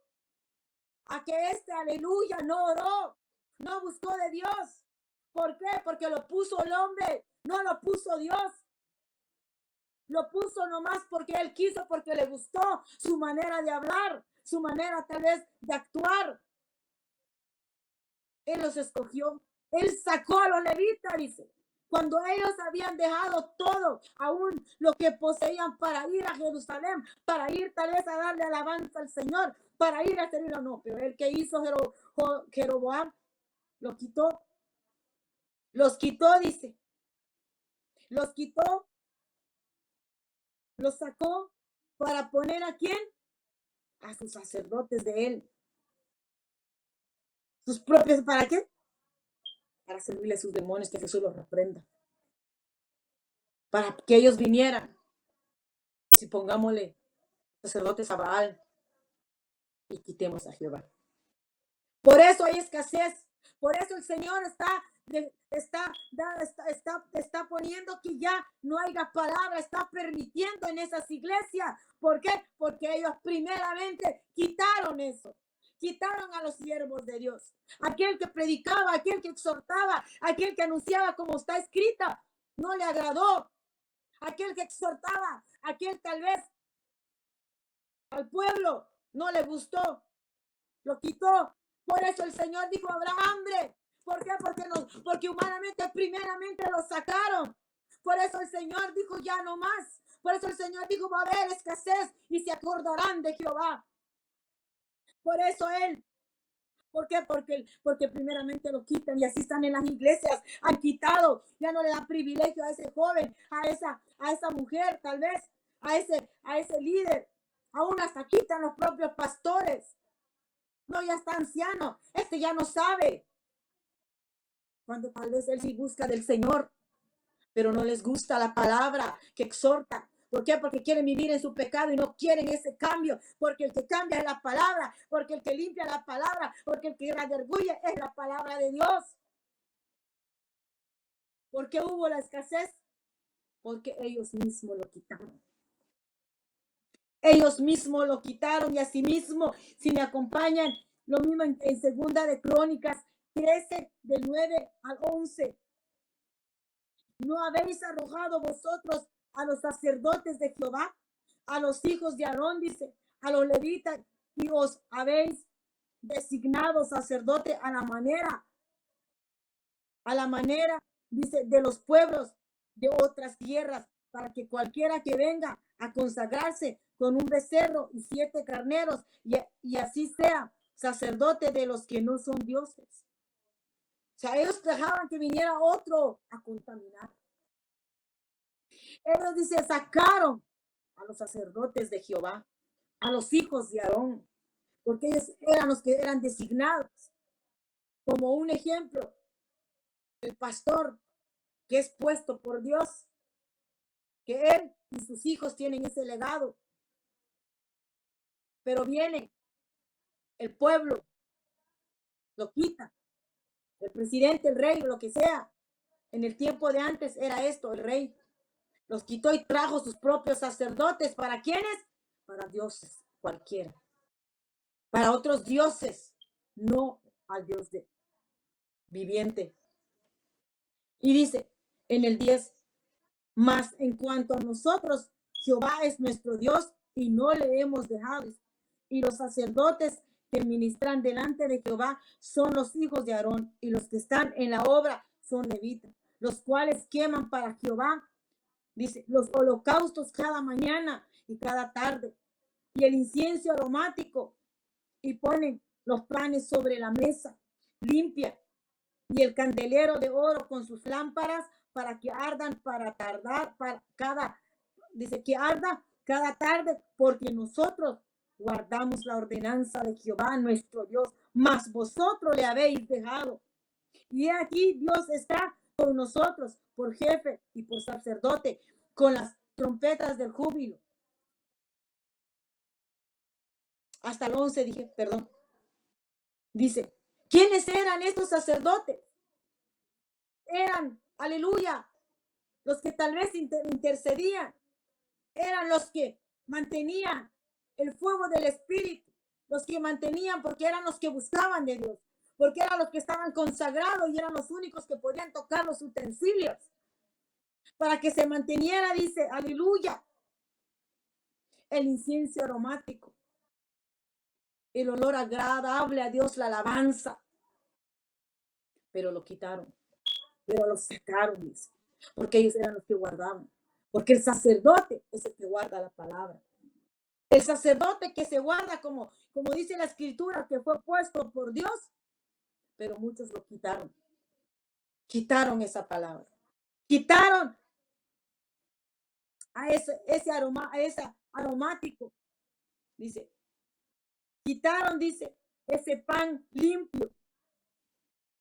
A que este, aleluya, no oró, no buscó de Dios. ¿Por qué? Porque lo puso el hombre, no lo puso Dios. Lo puso nomás porque él quiso, porque le gustó su manera de hablar, su manera tal vez de actuar. Él los escogió. Él sacó a los levitas, dice. Cuando ellos habían dejado todo, aún lo que poseían para ir a Jerusalén, para ir tal vez a darle alabanza al Señor, para ir a servirlo, no. Pero el que hizo Jeroboam, lo quitó. Los quitó, dice. Los quitó, los sacó para poner a quién? A sus sacerdotes de él. Sus propios, ¿para qué? Para servirle a sus demonios, que Jesús los reprenda. Para que ellos vinieran. Si pongámosle sacerdotes a Baal y quitemos a Jehová. Por eso hay escasez. Por eso el Señor está poniendo que ya no haya palabra, está permitiendo en esas iglesias. ¿Por qué? Porque ellos primeramente quitaron eso. Quitaron a los siervos de Dios. Aquel que predicaba, aquel que exhortaba, aquel que anunciaba como está escrita, no le agradó. Aquel que exhortaba, aquel tal vez al pueblo no le gustó, lo quitó. Por eso el Señor dijo, habrá hambre. ¿Por qué? Porque humanamente primeramente lo sacaron. Por eso el Señor dijo, ya no más. Por eso el Señor dijo, va a haber escasez y se acordarán de Jehová. Por eso Él. ¿Por qué? Porque primeramente lo quitan y así están en las iglesias. Han quitado, ya no le dan privilegio a ese joven, a esa mujer, tal vez, a ese líder. Aún hasta quitan los propios pastores. No, ya está anciano. Este ya no sabe. Cuando tal vez él sí busca del Señor. pero no les gusta la palabra que exhorta. ¿Por qué? Porque quieren vivir en su pecado y no quieren ese cambio. Porque el que cambia es la palabra, porque el que limpia es la palabra, porque el que redarguye es la palabra de Dios. ¿Por qué hubo la escasez? Porque ellos mismos lo quitaron. Ellos mismos lo quitaron y asimismo, si me acompañan, lo mismo en Segunda de Crónicas 13, del 9 al 11. ¿No habéis arrojado vosotros a los sacerdotes de Jehová, a los hijos de Aarón, dice, a los levitas, y os habéis designado sacerdote a la manera, dice, de los pueblos de otras tierras, para que cualquiera que venga a consagrarse con un becerro y 7 carneros, y así sea sacerdote de los que no son dioses? O sea, ellos dejaban que viniera otro a contaminar. Ellos, dice, sacaron a los sacerdotes de Jehová, a los hijos de Aarón, porque ellos eran los que eran designados. Como un ejemplo, el pastor que es puesto por Dios, que él y sus hijos tienen ese legado. Pero viene el pueblo, lo quita, el presidente, el rey, lo que sea. En el tiempo de antes era esto, el rey los quitó y trajo sus propios sacerdotes. ¿Para quiénes? Para dioses cualquiera. Para otros dioses, no al Dios de viviente. Y dice en el 10, mas en cuanto a nosotros, Jehová es nuestro Dios y no le hemos dejado. Y los sacerdotes que ministran delante de Jehová son los hijos de Aarón, y los que están en la obra son levitas, los cuales queman para Jehová, dice, los holocaustos cada mañana y cada tarde, y el incienso aromático, y ponen los panes sobre la mesa limpia, y el candelero de oro con sus lámparas para que ardan para tardar, para cada, dice que arda cada tarde, porque nosotros guardamos la ordenanza de Jehová nuestro Dios, mas vosotros le habéis dejado. Y aquí Dios está con nosotros por jefe y por sacerdote, con las trompetas del júbilo. Hasta el 11 dije, perdón. Dice, ¿quiénes eran estos sacerdotes? Eran, aleluya, los que tal vez intercedían, eran los que mantenían el fuego del Espíritu, los que mantenían, porque eran los que buscaban de Dios, porque eran los que estaban consagrados y eran los únicos que podían tocar los utensilios, para que se manteniera, dice, aleluya, el incienso aromático, el olor agradable a Dios, la alabanza. Pero lo quitaron, pero lo sacaron, dice, porque ellos eran los que guardaban, porque el sacerdote es el que guarda la palabra. El sacerdote que se guarda, como dice la escritura, que fue puesto por Dios, pero muchos lo quitaron. Quitaron esa palabra. Quitaron a ese aroma, a ese aromático. Dice, quitaron, dice, ese pan limpio,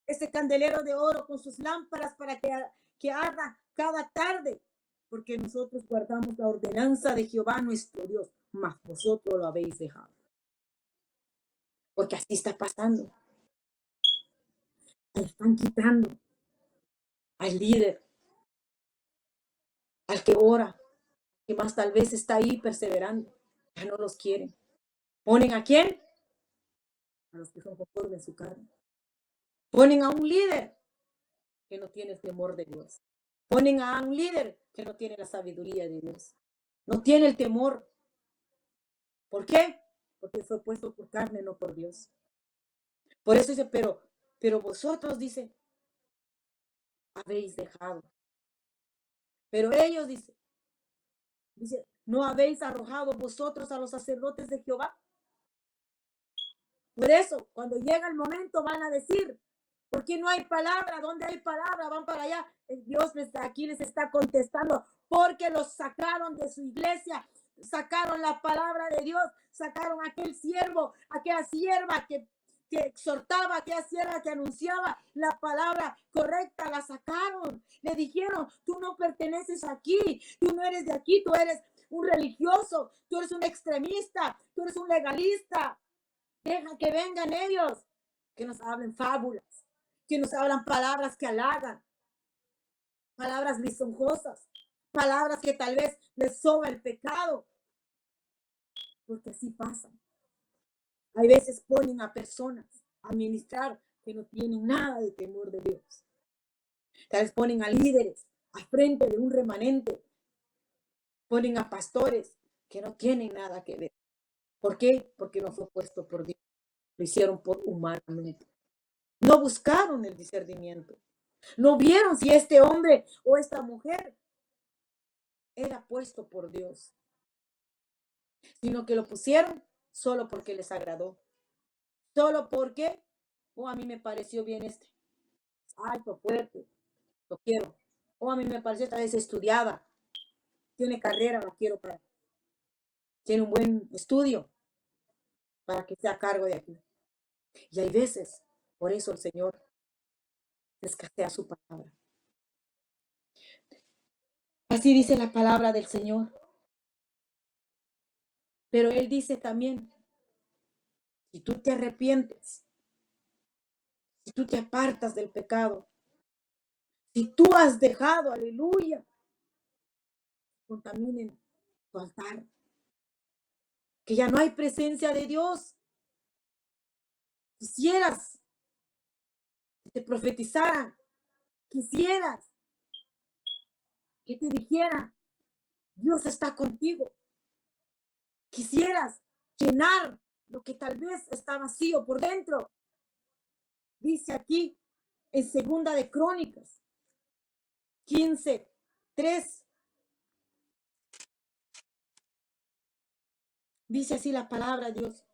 ese candelero de oro con sus lámparas para que arda cada tarde, porque nosotros guardamos la ordenanza de Jehová nuestro Dios, mas vosotros lo habéis dejado. Porque así está pasando. Le están quitando al líder, al que ora, que más tal vez está ahí perseverando. Ya no los quieren. ¿Ponen a quién? A los que son conforme a su carne. Ponen a un líder que no tiene el temor de Dios. Ponen a un líder que no tiene la sabiduría de Dios. No tiene el temor. ¿Por qué? Porque fue puesto por carne, no por Dios. Por eso dice, pero vosotros, dice, habéis dejado. Pero ellos, dice, ¿no habéis arrojado vosotros a los sacerdotes de Jehová? Por eso, cuando llega el momento van a decir, ¿por qué no hay palabra? ¿Dónde hay palabra? Van para allá. Dios aquí les está contestando, porque los sacaron de su iglesia, sacaron la palabra de Dios, sacaron aquel siervo, aquella sierva que que exhortaba, que hacía, que anunciaba la palabra correcta, la sacaron. Le dijeron, tú no perteneces aquí, tú no eres de aquí, tú eres un religioso, tú eres un extremista, tú eres un legalista. Deja que vengan ellos, que nos hablen fábulas, que nos hablan palabras que halagan, palabras lisonjosas, palabras que tal vez les soba el pecado, porque así pasa. Hay veces ponen a personas a ministrar que no tienen nada de temor de Dios. Tal vez ponen a líderes al frente de un remanente, ponen a pastores que no tienen nada que ver. ¿Por qué? Porque no fue puesto por Dios, lo hicieron por humanamente. No buscaron el discernimiento. No vieron si este hombre o esta mujer era puesto por Dios, sino que lo pusieron solo porque les agradó. Solo porque, a mí me pareció bien este. Alto, fuerte, lo quiero. A mí me pareció esta vez estudiada. Tiene carrera, lo quiero para. Tiene un buen estudio para que sea a cargo de aquí. Y hay veces, por eso el Señor escasea su palabra. Así dice la palabra del Señor. Pero Él dice también, si tú te arrepientes, si tú te apartas del pecado, si tú has dejado, aleluya, contaminen tu altar, que ya no hay presencia de Dios. Quisieras que te profetizaran, quisieras que te dijera, Dios está contigo. Quisieras llenar lo que tal vez está vacío por dentro. Dice aquí en Segunda de Crónicas 15:3. Dice así la palabra de Dios.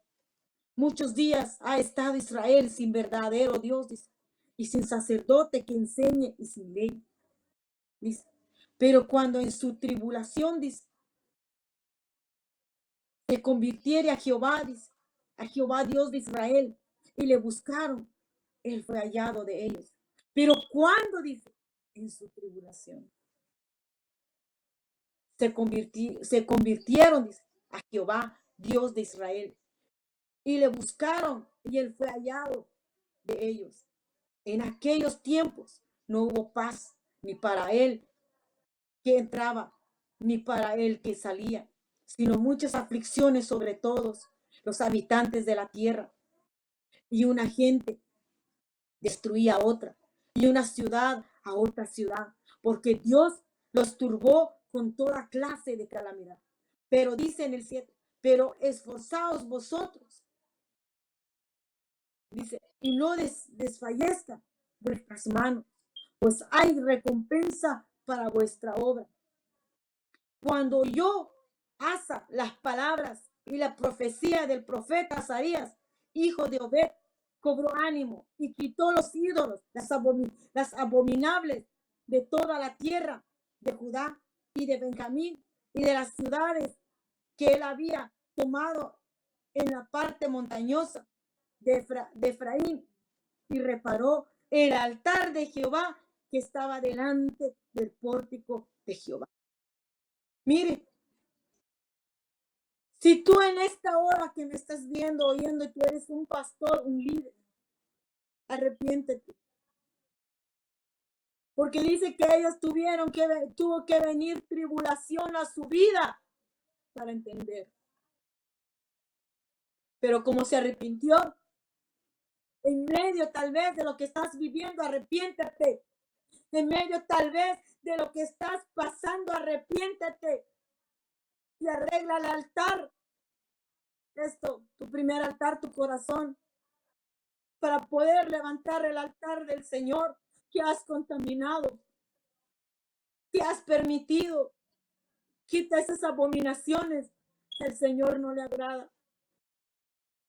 Muchos días ha estado Israel sin verdadero Dios, dice, y sin sacerdote que enseñe y sin ley. Dice, pero cuando en su tribulación, dice, se convirtiere a Jehová, dice, a Jehová Dios de Israel, y le buscaron, él fue hallado de ellos. Pero cuando, dice, en su tribulación, se convirtieron, dice, a Jehová Dios de Israel, y le buscaron, y él fue hallado de ellos. En aquellos tiempos no hubo paz ni para él que entraba, ni para él que salía, sino muchas aflicciones sobre todos los habitantes de la tierra. Y una gente destruía a otra, y una ciudad a otra ciudad, porque Dios los turbó con toda clase de calamidad. Pero dice en el 7, pero esforzaos vosotros, dice, y no desfallezcan vuestras manos, pues hay recompensa para vuestra obra. Cuando oyó Asa las palabras y la profecía del profeta Azarías, hijo de Obed, cobró ánimo y quitó los ídolos, las abominables de toda la tierra de Judá y de Benjamín y de las ciudades que él había tomado en la parte montañosa de Efraín, y reparó el altar de Jehová que estaba delante del pórtico de Jehová. Mire, si tú en esta hora que me estás viendo, oyendo, tú eres un pastor, un líder, arrepiéntete. Porque dice que ellos tuvo que venir tribulación a su vida para entender. Pero como se arrepintió, en medio tal vez de lo que estás viviendo, arrepiéntete. En medio tal vez de lo que estás pasando, arrepiéntete. Y arregla el altar. Tu primer altar, tu corazón, para poder levantar el altar del Señor que has contaminado, que has permitido. Quita esas abominaciones que al Señor no le agrada.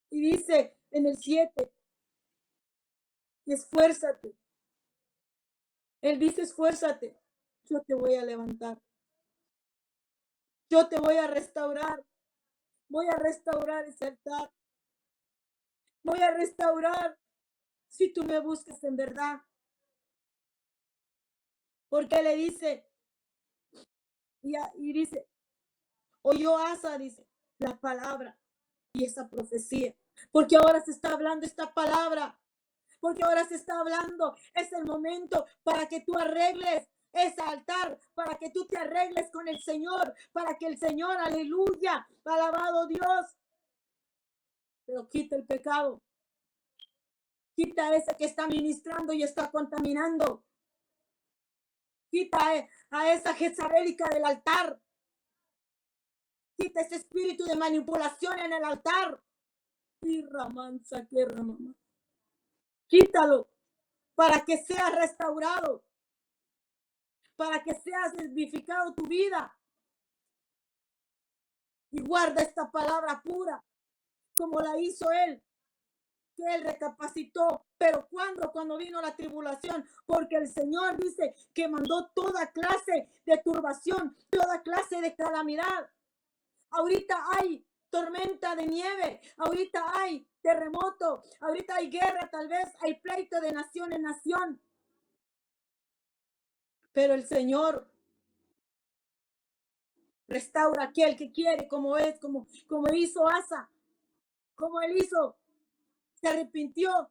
Y dice en el 7, esfuérzate. Él dice, esfuérzate, yo te voy a levantar. Yo te voy a restaurar ese altar. voy a restaurar si tú me buscas en verdad. Porque le dice, y dice, oyó Asa, dice, la palabra y esa profecía. Porque ahora se está hablando esta palabra. Porque ahora se está hablando. Es el momento para que tú arregles ese altar, para que tú te arregles con el Señor, para que el Señor, aleluya, alabado Dios, pero quita el pecado. Quita ese que está ministrando y está contaminando. Quita a esa jezabelica del altar. Quita ese espíritu de manipulación en el altar. Y ramanza que ramama. Quítalo para que sea restaurado, para que sea vivificado tu vida. Y guarda esta palabra pura, como la hizo él, que él recapacitó. Pero cuando vino la tribulación, porque el Señor dice que mandó toda clase de turbación, toda clase de calamidad. Ahorita hay tormenta de nieve, ahorita hay terremoto, ahorita hay guerra, tal vez hay pleito de nación en nación. Pero el Señor restaura a aquel que quiere, como hizo Asa, como él hizo, se arrepintió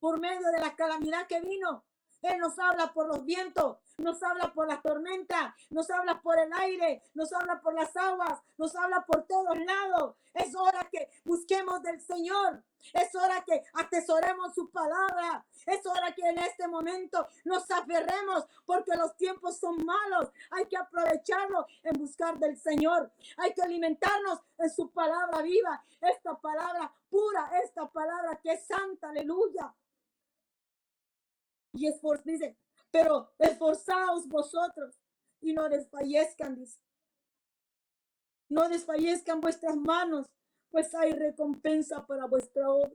por medio de la calamidad que vino. Él nos habla por los vientos, nos habla por la tormenta, nos habla por el aire, nos habla por las aguas, nos habla por todos lados. Es hora que busquemos del Señor. Es hora que atesoremos su palabra. Es hora que en este momento nos aferremos porque los tiempos son malos. Hay que aprovecharlo en buscar del Señor. Hay que alimentarnos en su palabra viva, esta palabra pura, esta palabra que es santa, aleluya. Y dice, pero esforzaos vosotros y no desfallezcan, dice. No desfallezcan vuestras manos, pues hay recompensa para vuestra obra.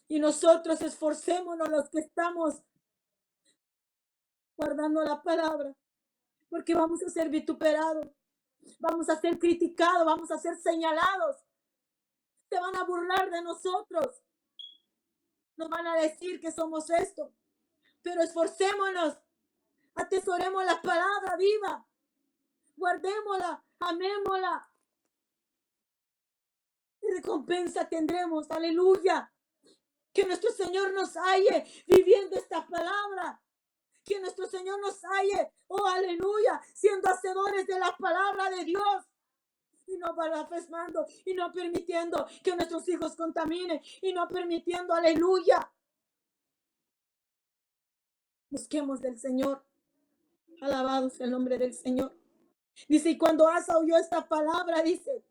Y nosotros esforcémonos los que estamos guardando la palabra, porque vamos a ser vituperados, vamos a ser criticados, vamos a ser señalados. Se van a burlar de nosotros. Nos van a decir que somos esto. Pero esforcémonos, atesoremos la palabra viva, guardémosla, amémosla. Y recompensa tendremos, aleluya. Que nuestro Señor nos halle viviendo esta palabra. Que nuestro Señor nos halle, oh aleluya, siendo hacedores de la palabra de Dios. Y no blasfemando, y no permitiendo que nuestros hijos contaminen, y no permitiendo, aleluya. Busquemos del Señor. Alabado sea el nombre del Señor. Dice, y cuando Asa oyó esta palabra, dice,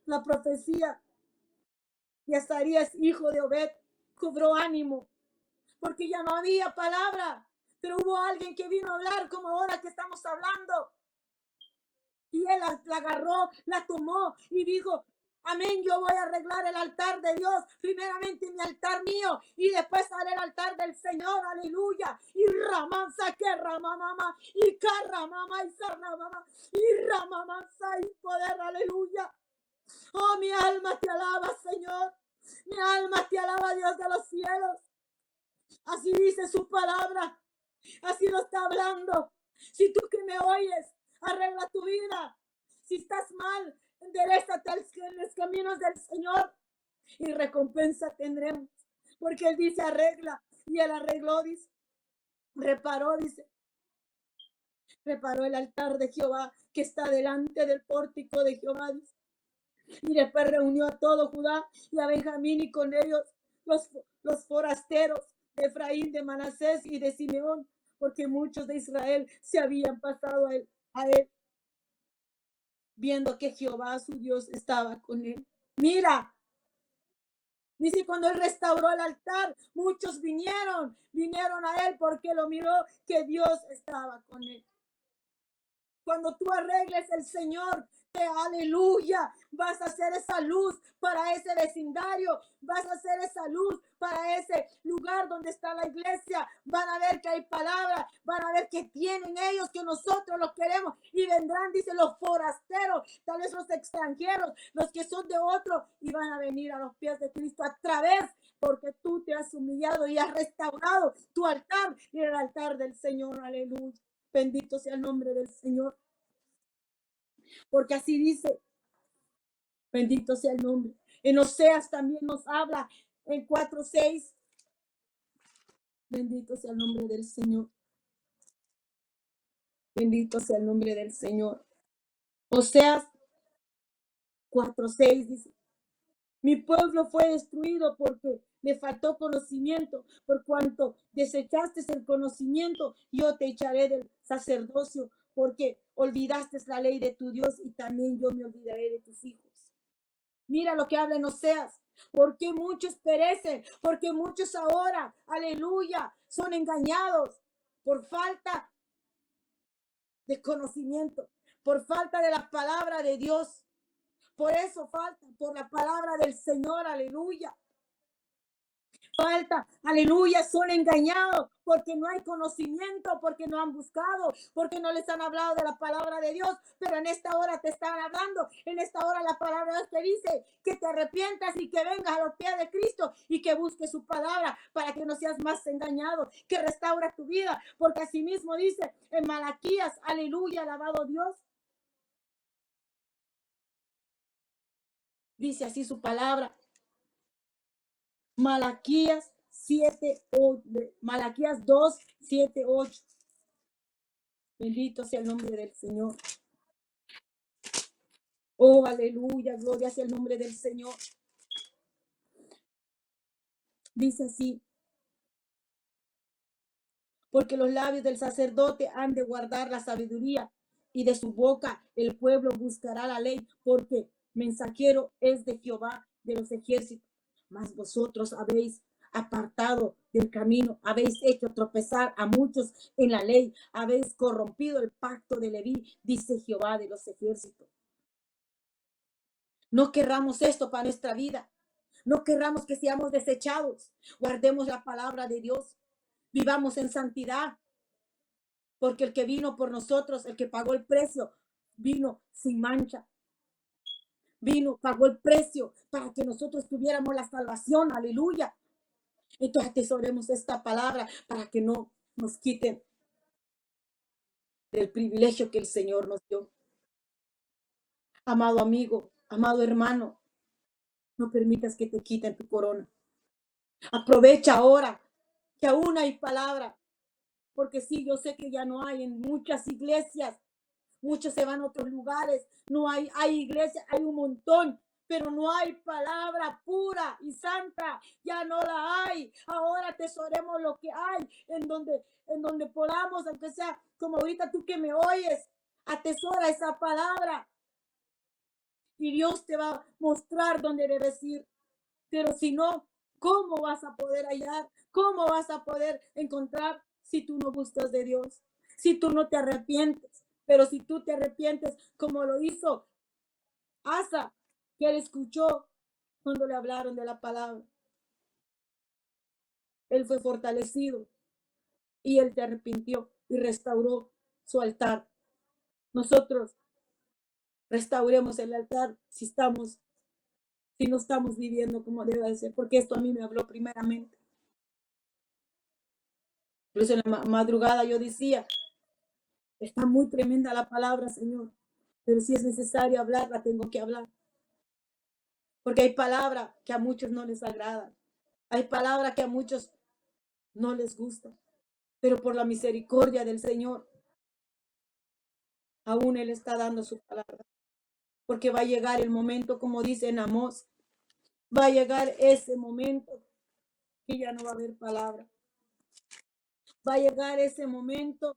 la profecía de Azarías, hijo de Obed, cobró ánimo, porque ya no había palabra, pero hubo alguien que vino a hablar como ahora que estamos hablando. Y él la agarró, la tomó y dijo, amén, yo voy a arreglar el altar de Dios, primeramente mi altar mío, y después haré el altar del Señor, aleluya. Y ramanza que ramamama, y carramama, y sarramama, y ramamanza, y poder, aleluya. Oh, mi alma te alaba, Señor. Mi alma te alaba, Dios de los cielos. Así dice su palabra. Así lo está hablando. Si tú que me oyes, arregla tu vida. Si estás mal, enderezate en los caminos del Señor y recompensa tendremos. Porque Él dice arregla y Él arregló, dice. Reparó, dice. Reparó el altar de Jehová que está delante del pórtico de Jehová, dice. Y después reunió a todo Judá y a Benjamín y con ellos los forasteros de Efraín, de Manasés y de Simeón, porque muchos de Israel se habían pasado a él, viendo que Jehová su Dios estaba con él. Mira, dice, cuando él restauró el altar, muchos vinieron a él porque lo miró que Dios estaba con él. Cuando tú arregles, el Señor aleluya, vas a ser esa luz para ese vecindario, vas a ser esa luz para ese lugar donde está la iglesia. Van a ver que hay palabra, van a ver que tienen ellos, que nosotros los queremos, y vendrán, dice, los forasteros, tal vez los extranjeros, los que son de otro, y van a venir a los pies de Cristo a través, porque tú te has humillado y has restaurado tu altar y el altar del Señor. Aleluya. Bendito sea el nombre del Señor, porque así dice, bendito sea el nombre. En Oseas también nos habla en 4:6. Bendito sea el nombre del Señor. Bendito sea el nombre del Señor. Oseas 4:6 dice: mi pueblo fue destruido porque le faltó conocimiento. Por cuanto desechaste el conocimiento, yo te echaré del sacerdocio, porque olvidaste la ley de tu Dios, y también yo me olvidaré de tus hijos. Mira lo que habla en Oseas. Porque muchos perecen, porque muchos ahora, aleluya, son engañados por falta de conocimiento, por falta de la palabra de Dios. Por eso falta, por la palabra del Señor, aleluya. Falta, aleluya, son engañados porque no hay conocimiento, porque no han buscado, porque no les han hablado de la palabra de Dios. Pero en esta hora te están hablando, en esta hora la palabra de Dios te dice que te arrepientas y que vengas a los pies de Cristo y que busques su palabra para que no seas más engañado, que restaura tu vida, porque así mismo dice en Malaquías, aleluya, alabado Dios. Dice así su palabra. Malaquías 2, 7, 8. Bendito sea el nombre del Señor. Oh, aleluya, gloria sea el nombre del Señor. Dice así: porque los labios del sacerdote han de guardar la sabiduría, y de su boca el pueblo buscará la ley, porque mensajero es de Jehová de los ejércitos. Mas vosotros habéis apartado del camino, habéis hecho tropezar a muchos en la ley, habéis corrompido el pacto de Leví, dice Jehová de los ejércitos. No querramos esto para nuestra vida. No querramos que seamos desechados. Guardemos la palabra de Dios. Vivamos en santidad. Porque el que vino por nosotros, el que pagó el precio, vino sin mancha. Vino, pagó el precio para que nosotros tuviéramos la salvación. Aleluya. Entonces atesoremos esta palabra para que no nos quiten del privilegio que el Señor nos dio. Amado amigo, amado hermano, no permitas que te quiten tu corona. Aprovecha ahora que aún hay palabra, porque sí, yo sé que ya no hay en muchas iglesias, muchos se van a otros lugares, no hay iglesias, hay un montón, pero no hay palabra pura y santa, ya no la hay. Ahora atesoremos lo que hay, en donde podamos, aunque sea como ahorita tú que me oyes, atesora esa palabra y Dios te va a mostrar dónde debes ir. Pero si no, ¿cómo vas a poder hallar? ¿Cómo vas a poder encontrar si tú no buscas de Dios? Si tú no te arrepientes. Pero si tú te arrepientes, como lo hizo Asa, que él escuchó cuando le hablaron de la palabra. Él fue fortalecido y él se arrepintió y restauró su altar. Nosotros restauremos el altar si no estamos viviendo como debe ser, porque esto a mí me habló primeramente. Incluso en la madrugada yo decía, está muy tremenda la palabra, Señor, pero si es necesario hablarla, tengo que hablar. Porque hay palabra que a muchos no les agrada. Hay palabra que a muchos no les gusta. Pero por la misericordia del Señor, aún Él está dando su palabra. Porque va a llegar el momento, como dice en Amós, va a llegar ese momento que ya no va a haber palabra. Va a llegar ese momento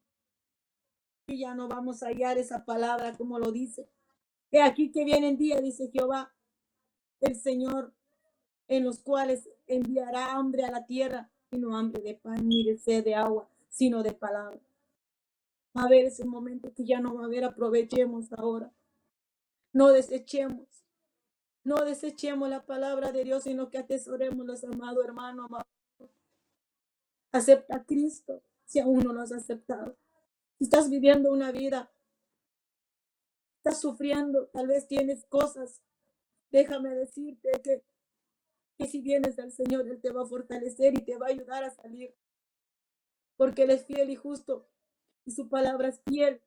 que ya no vamos a hallar esa palabra como lo dice. He aquí que viene el día, dice Jehová, el Señor, en los cuales enviará hambre a la tierra, y no hambre de pan ni de sed de agua, sino de palabra. Va a haber ese momento que ya no va a haber, aprovechemos ahora. No desechemos, no desechemos la palabra de Dios, sino que atesoremos, amado hermano, amado. Acepta a Cristo si aún no lo has aceptado. Si estás viviendo una vida, estás sufriendo, tal vez tienes cosas, déjame decirte que si vienes al Señor, Él te va a fortalecer y te va a ayudar a salir, porque Él es fiel y justo, y su palabra es fiel,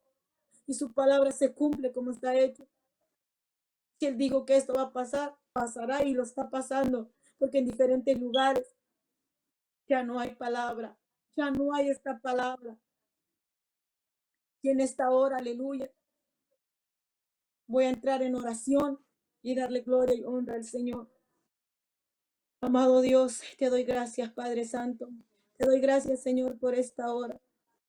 y su palabra se cumple como está hecho. Si Él dijo que esto va a pasar, pasará y lo está pasando, porque en diferentes lugares ya no hay palabra, ya no hay esta palabra. Y en esta hora, aleluya, voy a entrar en oración y darle gloria y honra al Señor. Amado Dios, te doy gracias, Padre Santo. Te doy gracias, Señor, por esta hora.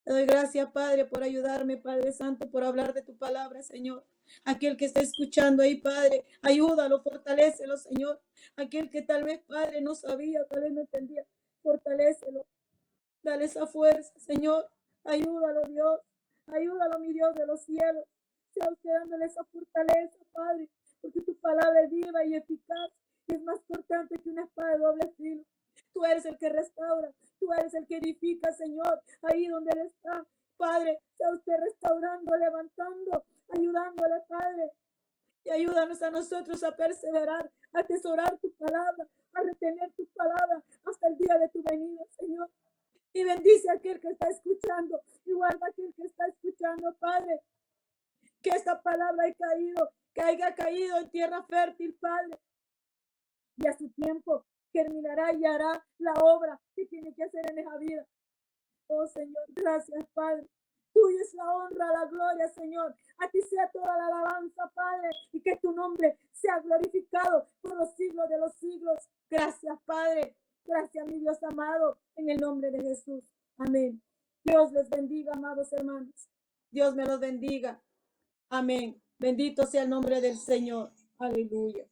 Te doy gracias, Padre, por ayudarme, Padre Santo, por hablar de tu palabra, Señor. Aquel que está escuchando ahí, Padre, ayúdalo, fortalécelo, Señor. Aquel que tal vez, Padre, no sabía, tal vez no entendía, fortalécelo. Dale esa fuerza, Señor. Ayúdalo, Dios. Ayúdalo, mi Dios de los cielos. Sea usted dándole esa fortaleza, Padre, porque tu palabra es viva y eficaz. Y es más cortante que una espada de doble filo. Tú eres el que restaura. Tú eres el que edifica, Señor. Ahí donde Él está. Padre, sea usted restaurando, levantando, ayudándole, Padre. Y ayúdanos a nosotros a perseverar, a atesorar tu palabra, a retener tu palabra hasta el día de tu venida, Señor. Y bendice a aquel que está escuchando. Y guarda a aquel que está escuchando, Padre. Que esta palabra haya caído en tierra fértil, Padre. Y a su tiempo germinará y hará la obra que tiene que hacer en esa vida. Oh Señor, gracias, Padre. Tuya es la honra, la gloria, Señor. A ti sea toda la alabanza, Padre, y que tu nombre sea glorificado por los siglos de los siglos. Gracias, Padre. Gracias, mi Dios amado, en el nombre de Jesús. Amén. Dios les bendiga, amados hermanos. Dios me los bendiga. Amén. Bendito sea el nombre del Señor. Aleluya.